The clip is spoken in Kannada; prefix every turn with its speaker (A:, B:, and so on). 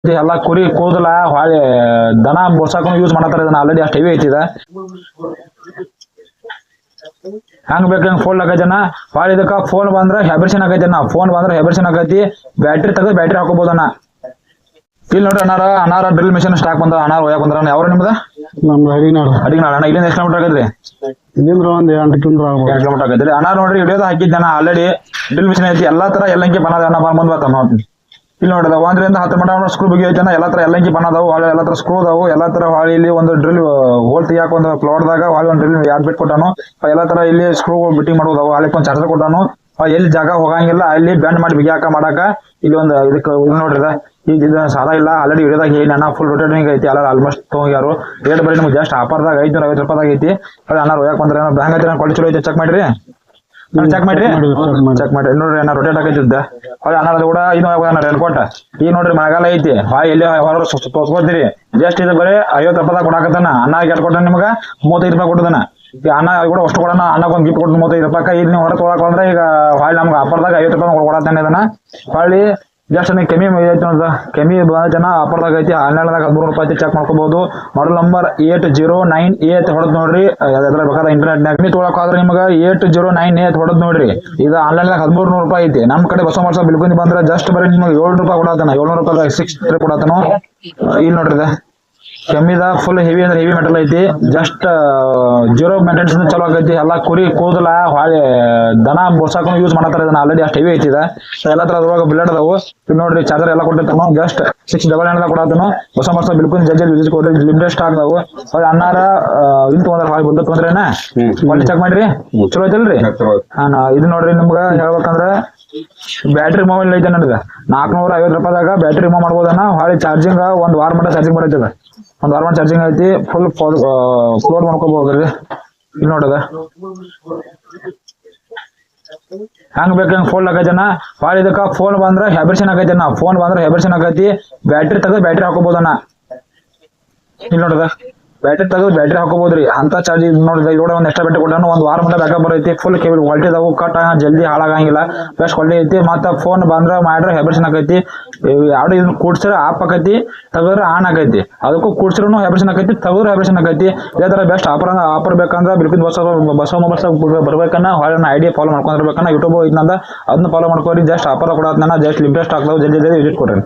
A: ಎಲ್ಲ ಕುರಿ ಕೂದಲ ಹೊಳೆ ದನ ಬೋಸಾಕು ಯೂಸ್ ಮಾಡತ್ತಾರ ಇದನ್ನ ಆಲ್ರೆಡಿ ಅಷ್ಟು ಹೆವಿ ಐತಿದ ಹಂಗ ಬೇಕಂಗ್ ಫೋನ್ ಆಗೈತನ ಹೊಳೆ ಇದಕ್ಕ ಫೋನ್ ಬಂದ್ರ ಹ್ಯಾಬ್ರೇಷನ್ ಆಗೈತನ ಫೋನ್ ಬಂದ್ರ ಹ್ಯಾಬ್ರೇಷನ್ ಆಗೈತಿ ಬ್ಯಾಟ್ರಿ ತೆಗೆದು ಬ್ಯಾಟ್ರಿ ಹಾಕೋಬಹುದಣ್ಣ ಇಲ್ಲಿ ನೋಡ್ರಿ ಅನಾರ ಡ್ರಿಲ್ ಮಿಷನ್ ಸ್ಟಾಕ್ ಬಂದ ಅನಾರ ಹೋಯಕ್ ಬಂದ್ರ ಯಾವ ನಿಮ್ದ
B: ನಮ್ದು ಹರಿನಾಡು
A: ಅಣ್ಣ ಇಲ್ಲಿಂದ ಎಷ್ಟು ಕಿಲೋಮೀಟರ್ ಆಗೈತ್ರಿ
B: ಇಲ್ಲಿಂದ್ರ ಒಂದ್ 8 ಕಿಲೋಮೀಟರ್ ಆಗ್ಬೋದು.
A: 2 ಕಿಲೋಮೀಟರ್ ಆಗೈತ್ರಿ ಅನಾರ ನೋಡ್ರಿ ವಿಡಿಯೋದ ಹಾಕಿದ್ದಾನ ಆಲ್ರೆಡಿ ಡ್ರಿಲ್ ಮಿಷನ್ ಐತಿ ಎಲ್ಲಾ ತರ ಎಲ್ಲಂಕಿ ಬನ್ನದ ಅಣ್ಣ ಮುಂದ್ ಬರ್ತಾನ ನೋಡಿ ಇಲ್ಲಿ ನೋಡಿದ 1 ರಿಂದ 10 ಮಟ ಸ್ಕ್ರೂ ಬಗ್ಗೆ ಐತನ ಎಲ್ಲಾ ತರ ಎಲ್ಲಂಕಿ ಬನ್ನದಾವು ಹೊಳೆ ಎಲ್ಲಾ ತರ ಸ್ಕ್ರೂ ಅದಾವು ಎಲ್ಲಾ ತರ ಹೊಳೆ ಇಲ್ಲಿ ಒಂದು ಡ್ರಿಲ್ ಹೋಲ್ ತೆಗಿಯಾಕ ಒಂದು ಪ್ಲಾಟ್ದಾಗ ಹೊಳೆ ಒಂದು ಡ್ರಿಲ್ ಯಾಡ್ ಬಿಟ್ ಕೊಟ್ಟಾನು ಎಲ್ಲಾ ತರ ಇಲ್ಲಿ ಸ್ಕ್ರೂ ಬಿಟ್ಟಿಂಗ್ ಮಾಡೋದಾವು ಹೊಳೆ ಒಂದು ಚಾರ್ಜರ್ ಕೊಟ್ಟಾನು ಎಲ್ಲಿ ಜಾಗ ಹೋಗಂಗಿಲ್ಲ ಅಲ್ಲಿ ಬೆಂಡ್ ಮಾಡಿ ಬಿಗಿಯಾಕ ಮಾಡಾಕ ಇಲ್ಲಿ ಒಂದು ಇದಕ್ಕೆ ನೋಡ್ರಿದ ಈಗ ಇದು ಸಾದಾ ಇಲ್ಲ ಆಲ್ರೆಡಿ ವಿಡಿಯೋದಾಗ ಹೇಳಿ ಅಣ್ಣ ಫುಲ್ ರೊಟೇಟಿಂಗ್ ಐತಿ ಎಲ್ಲ ಆಲ್ಮೋಸ್ಟ್ ತಗೋಗ್ಯಾರು ರೇಟ್ ಬರೀ ನಿಮ್ಗೆ ಜಸ್ಟ್ ಆಫರ್ದಾಗ 550 ರೂಪಾಯಿದಾಗ ಐತಿ ಅದೇ ಅಣ್ಣ ಹೋಗಕ್ ಬಂದ್ರೆ ಬ್ಯಾಂಕ್ ಐತಿ ಕ್ವಾಲಿಟಿ ಚಲೋ ಐತಿ ಚೆಕ್ ಮಾಡ್ರಿ ಚೆಕ್ ಮಾಡ್ರಿ ಚೆಕ್ ಮಾಡ್ರಿ ನೋಡ್ರಿ ಅಣ್ಣ ರೊಟೇಟ್ ಆಗೈತಿದ್ದ ಹೊಳೆ ಅಣ್ಣ ಕೂಡ ಇದು ರೆನ್ಕೋಟ ಈಗ ನೋಡ್ರಿ ಮಳೆಗಾಲ ಐತಿ ಎಲ್ಲಿ ಹೊರ ತೋರ್ಸ್ಕೊತೀರಿ ಜಸ್ಟ್ ಇದು ಬರೀ 50 ರೂಪಾಯಿದಾಗ ಕೊಡಾಕತ್ತಾನ ಅಣ್ಣ ಕೆಟ್ಟ ಕೊಟ್ಟ ನಿಮ್ಗೆ 35 ರೂಪಾಯಿ ಕೊಟ್ಟದನ ಈಗ ಅಣ್ಣ ಕೂಡ ಅಷ್ಟು ಕೊಡೋಣ ಅಣ್ಣಗೆ ಒಂದು ಗಿಫ್ಟ್ ಕೊಟ್ಟು 35 ರೂಪಾಯಿ ಈಗ ನೀವು ಹೊರ ತೊಗೊಳಕ್ ಬಂದ್ರೆ ಈಗ ಹೊಳ್ಳಿ ನಮ್ಗೆ ಆಫರ್ದಾಗ 50 ರೂಪಾಯಿ ಕೊಡತ್ತಾನೆ ಇದನ್ನ ಹೊಳ್ಳಿ ಜಸ್ಟ್ ನೀವು ಕೆಮ್ಮಿ ಐತಿ ನೋಡ್ದ ಕೆಮ್ಮಿ ಜನ ಆಫರ್ದಾಗ ಐತಿ ಆನ್ಲೈನ್ದಾಗ 13 ರೂಪಾಯಿ ಚೆಕ್ ಮಾಡ್ಕೋಬಹುದು ಮಾಡಲ್ ನಂಬರ್ 8098 ಹೊಡೆದ್ ನೋಡ್ರಿ ಅದ್ರ ಬೇಕಾದ ಇಂಟರ್ನೆಟ್ ಕೆಮ್ಮಿ ತೊಗೊಳಕ್ ಆದ್ರೆ ನಿಮ್ಗೆ 8098 ಹೊಡೆದ್ ನೋಡ್ರಿ ಇದು ಆನ್ಲೈನ್ದಾಗ 1300 ರೂಪಾಯಿ ಐತಿ ನಮ್ ಕಡೆ ಬಸ ವರ್ಷ ಬಿಲ್ಕುಂದಿ ಬಂದ್ರೆ ಜಸ್ಟ್ ಬರೀ ನಿಮ್ಗೆ 700 ರೂಪಾಯಿ ಕೊಡತ್ತಾನ 700 ರೂಪಾಯಿ 6 ಕೊಡತ್ತಾನು ಇಲ್ಲಿ ನೋಡ್ರಿ ಕೆಮ್ಮಿದ ಫುಲ್ ಹೆವಿ ಅಂದ್ರೆ ಹೆವಿ ಮೆಟಲ್ ಐತಿ ಜಸ್ಟ್ ಜೀರೋ ಮೇಂಟೆನೆನ್ಸ್ ಚಲೋ ಆಗೈತಿ ಎಲ್ಲಾ ಕುರಿ ಕೂದಲ ಹೊಳೆ ದನ ಬೋಸಾಕು ಯೂಸ್ ಮಾಡತ್ತಾರ ಇದನ್ನ ಆಲ್ರೆಡಿ ಅಷ್ಟು ಹೆವಿ ಐತಿದ ಎಲ್ಲಾ ತರ ಅದ್ರೊಳಗ ಬಿಲ್ಲೆಡ್ ಅದಾವು ನೋಡ್ರಿ ಚಾರ್ಜರ್ ಎಲ್ಲ ಕೊಟ್ಟಿರ್ತಾನು ಜಸ್ಟ್ 699 ಕೊಡತ್ತಾನು ಹೊಸ ವರ್ಷ ಬಿಲ್ಕುಲ್ ಜಲ್ದಿ ವಿಸಿಟ್ ಕೊಡ್ರಿ ಲಿಮಿಟೆಡ್ ಸ್ಟಾಕ್ ಅದಾವು ಹೊಳೆ ಅನ್ನಾರ ಇಲ್ಲಿ ತೊಗೊಂಡ್ರ ಹೊಳೆ ಬಂದ ತೊಂದ್ರೆನಾ ಒಳ್ಳೆ ಚೆಕ್ ಮಾಡ್ರಿ ಚಲೋ ಐತಲ್ರಿ ಇದು ನೋಡ್ರಿ ನಿಮ್ಗ ಹೇಳ್ಬೇಕಂದ್ರ ಬ್ಯಾಟ್ರಿ ಮೊಬೈಲ್ ಐತೆ ನನಗ 450 ರೂಪಾಯಿದಾಗ ಬ್ಯಾಟ್ರಿ ರಿಮೂವ್ ಮಾಡ್ಬೋದನ್ನ ಹೊಳೆ ಚಾರ್ಜಿಂಗ್ ಒಂದ್ ವಾರ ಮಟ್ಟ ಚಾರ್ಜಿಂಗ್ ಬರೈತದ ಒಂದ್ ವಾರ ಮಟ್ಟ ಚಾರ್ಜಿಂಗ್ ಐತಿ ಫುಲ್ ಫ್ಲೋರ್ ಮಾಡ್ಕೋಬಹುದ್ರಿ ಇಲ್ಲಿ ನೋಡದ ಹಂಗ ಬೇಕಂಗ್ ಫೋನ್ ಆಗೈತನ ಹೊಳೆ ಇದಕ್ಕ ಫೋನ್ ಬಂದ್ರ ಹ್ಯಾಬ್ರೇಷನ್ ಆಗೈತನ ಫೋನ್ ಬಂದ್ರ ಹ್ಯಾಬ್ರೇಷನ್ ಆಗೈತಿ ಬ್ಯಾಟ್ರಿ ತೆಗೆದು ಬ್ಯಾಟ್ರಿ ಹಾಕೋಬಹುದನ್ನ ಇಲ್ಲಿ ನೋಡದ ಬ್ಯಾಟ್ರಿ ತೆಗೆದು ಬ್ಯಾಟ್ರಿ ಹಾಕೋಬಹುದ್ರಿ ಅಂತ ಚಾರ್ಜ್ ನೋಡಿದ್ರೆ ಇದ್ರ ಒಂದ್ ಎಕ್ಸ್ಟ್ರಾ ಬ್ಯಾಟ್ರಿ ಕೊಟ್ಟಾನು ಒಂದ್ ವಾರ ಮಟ್ಟ ಬ್ಯಾಕಪ್ ಬರೈತಿ ಫುಲ್ ಕೇಬಲ್ ಕ್ವಾಲಿಟಿ ಅದಾವು ಕಟ್ ಜಲ್ದಿ ಹಾಳಾಗಂಗಿಲ್ಲ ಬೆಸ್ಟ್ ಕ್ವಾಲಿಟಿ ಐತಿ ಮತ್ತ ಫೋನ್ ಬಂದ್ರ ಮಾಡ್ರ ಹ್ಯಾಬ್ರೇಷನ್ ಆಗೈತಿ ಯಾವ್ದು ಇದನ್ನ ಕೂಡ್ಸಿರ ಆಫ್ ಆಕೈತಿ ತೆಗೆದ್ರ ಆನ್ ಆಗೈತಿ ಅದಕ್ಕೂ ಕೂಡ್ಸಿರೂ ಹ್ಯಾಬ್ರೇಷನ್ ಆಗೈತಿ ತೆಗೆದ್ರ ಹ್ಯಾಬ್ರೇಷನ್ ಆಗೈತಿ ಇದೇ ತರ ಬೆಸ್ಟ್ ಆಫರ್ ಬೇಕಂದ್ರ ಬಿಲ್ಕುಲ್ ಬಸ್ ಮೊಬೈಲ್ ಬರ್ಬೇಕನ್ನ ಹೊಳೆ ಐಡಿಯಾ ಫಾಲೋ ಮಾಡ್ಕೊಂಡಿರ್ಬೇಕನ್ನ ಯೂಟ್ಯೂಬ್ ಇದನ್ನ ಅದನ್ನ ಫಾಲೋ ಮಾಡ್ಕೊರಿ ಜಸ್ಟ್ ಆಫರ್ ಕೊಡತ್ತ ಜಸ್ಟ್ ಲಿಮಿಟೆಡ್ ಸ್ಟಾಕ್ ಜಲ್ದಿ ವಿಸಿಟ್ ಕೊಡ್ರಿ